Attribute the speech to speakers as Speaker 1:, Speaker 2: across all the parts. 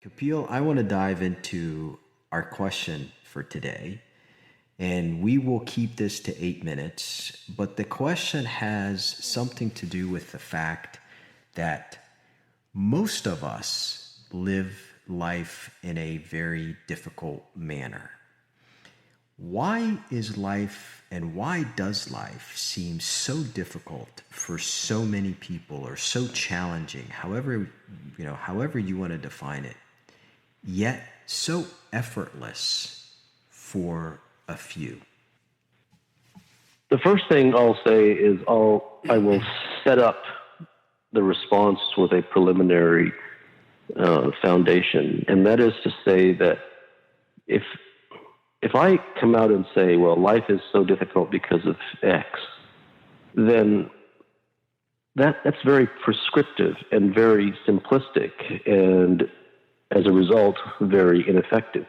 Speaker 1: Kapil, I want to dive into our question for today, and we will keep this to 8 minutes. But the question has something to do with the fact that most of us live life in a very difficult manner. Why is life and why does life seem so difficult for so many people or so challenging, however you want to define it, yet so effortless for a few?
Speaker 2: The first thing I'll say is I will set up the response with a preliminary foundation, and that is to say that if I come out and say, well, life is so difficult because of X, then that's very prescriptive and very simplistic, and as a result, very ineffective.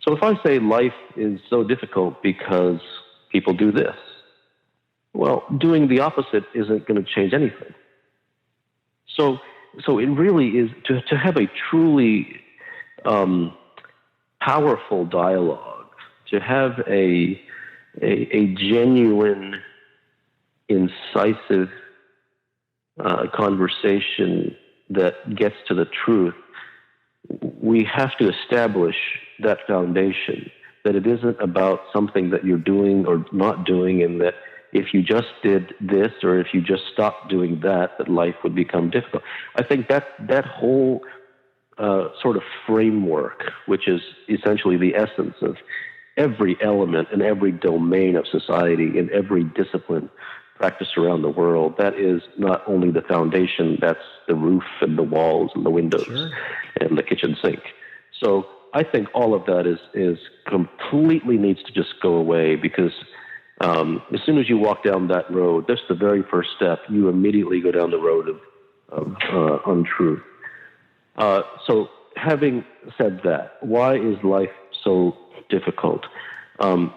Speaker 2: So if I say life is so difficult because people do this, well, doing the opposite isn't going to change anything. So it really is to have a truly powerful dialogue, to have a genuine, incisive conversation that gets to the truth. We have to establish that foundation, that it isn't about something that you're doing or not doing, and that if you just did this or if you just stopped doing that life would become difficult. I think that whole sort of framework, which is essentially the essence of every element and every domain of society and every discipline practiced around the world, that is not only the foundation, that's the roof and the walls and the windows. Sure. And the kitchen sink. So I think all of that is completely needs to just go away, because as soon as you walk down that road, that's the very first step. You immediately go down the road of untruth. So having said that, why is life so difficult? A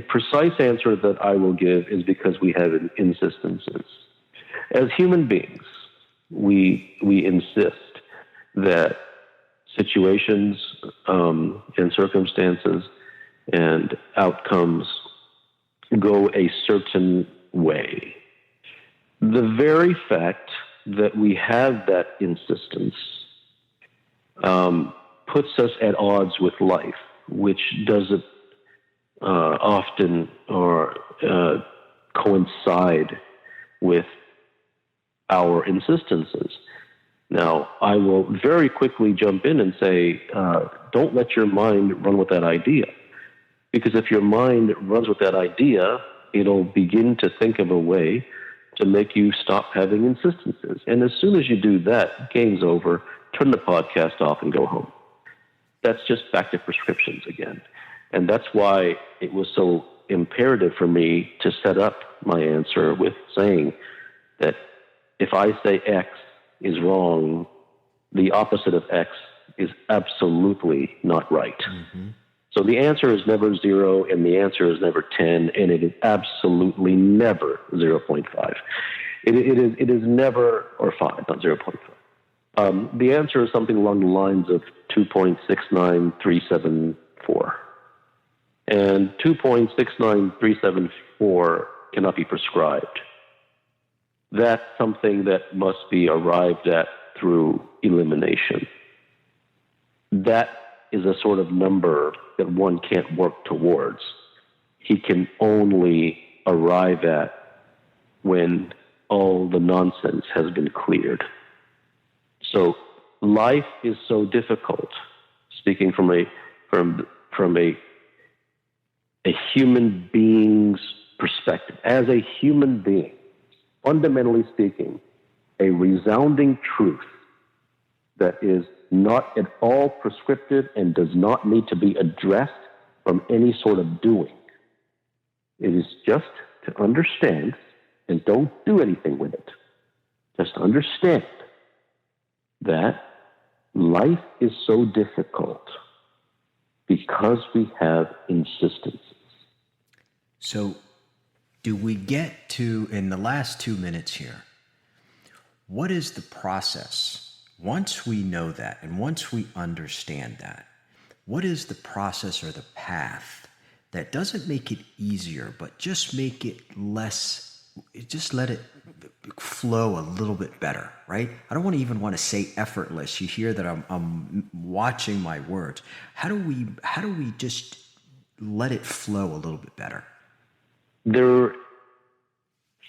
Speaker 2: precise answer that I will give is because we have insistences. As human beings, we insist that situations and circumstances and outcomes go a certain way. The very fact that we have that insistence puts us at odds with life, which doesn't often or coincide with our insistences. Now, I will very quickly jump in and say, don't let your mind run with that idea. Because if your mind runs with that idea, it'll begin to think of a way to make you stop having insistences. And as soon as you do that, game's over, turn the podcast off and go home. That's just back to prescriptions again. And that's why it was so imperative for me to set up my answer with saying that if I say X is wrong, the opposite of X is absolutely not right. Mm-hmm. So the answer is never 0, and the answer is never 10, and it is absolutely never 0.5. It is never, or 5, not 0.5. The answer is something along the lines of 2.69374. And 2.69374 cannot be prescribed. That's something that must be arrived at through elimination. That is a sort of number that one can't work towards. He can only arrive at when all the nonsense has been cleared. So life is so difficult, speaking from a human being's perspective. As a human being, fundamentally speaking, a resounding truth that is not at all prescriptive and does not need to be addressed from any sort of doing. It is just to understand, and don't do anything with it. Just understand that life is so difficult because we have insistences.
Speaker 1: So do we get to, in the last 2 minutes here, what is the process once we know that and once we understand that, what is the process or the path that doesn't make it easier, but just make it less, just let it flow a little bit better, right? I don't even want to say effortless. You hear that I'm watching my words. How do we just let it flow a little bit better?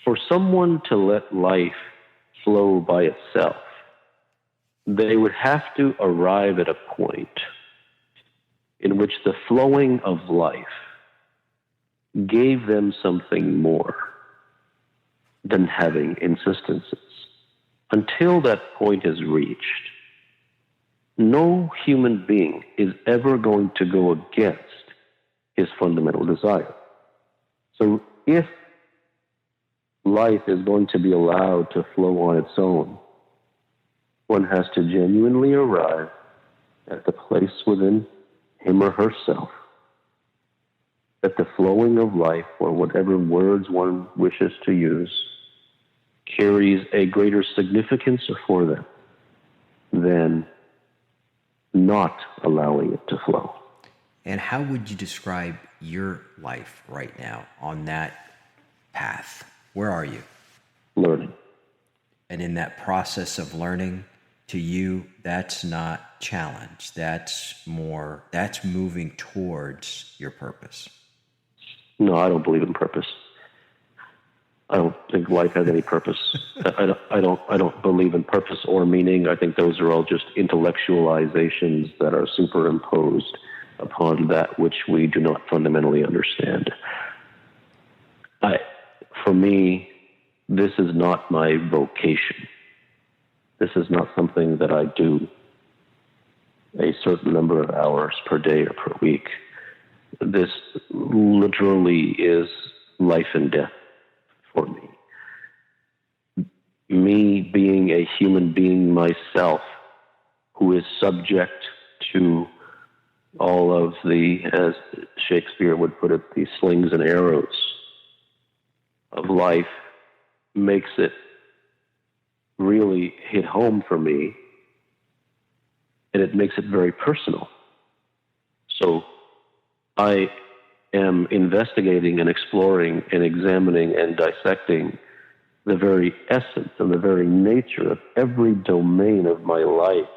Speaker 2: For someone to let life flow by itself, they would have to arrive at a point in which the flowing of life gave them something more than having insistences. Until that point is reached, no human being is ever going to go against his fundamental desire. So if life is going to be allowed to flow on its own, one has to genuinely arrive at the place within him or herself that the flowing of life, or whatever words one wishes to use, carries a greater significance for them than not allowing it to flow.
Speaker 1: And how would you describe your life right now on that path? Where are you?
Speaker 2: Learning.
Speaker 1: And in that process of learning, to you, that's not challenge. That's moving towards your purpose.
Speaker 2: No, I don't believe in purpose. I don't think life has any purpose. I don't believe in purpose or meaning. I think those are all just intellectualizations that are superimposed upon that which we do not fundamentally understand. For me, this is not my vocation. This is not something that I do a certain number of hours per day or per week. This literally is life and death for me. Me being a human being myself, who is subject to all of the, as Shakespeare would put it, the slings and arrows of life, makes it really hit home for me, and it makes it very personal. So I am investigating and exploring and examining and dissecting the very essence and the very nature of every domain of my life.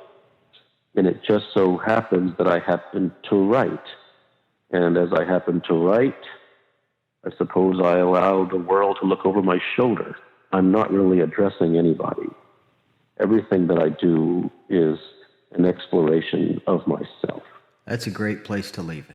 Speaker 2: And it just so happens that I happen to write. And as I happen to write, I suppose I allow the world to look over my shoulder. I'm not really addressing anybody. Everything that I do is an exploration of myself.
Speaker 1: That's a great place to leave it.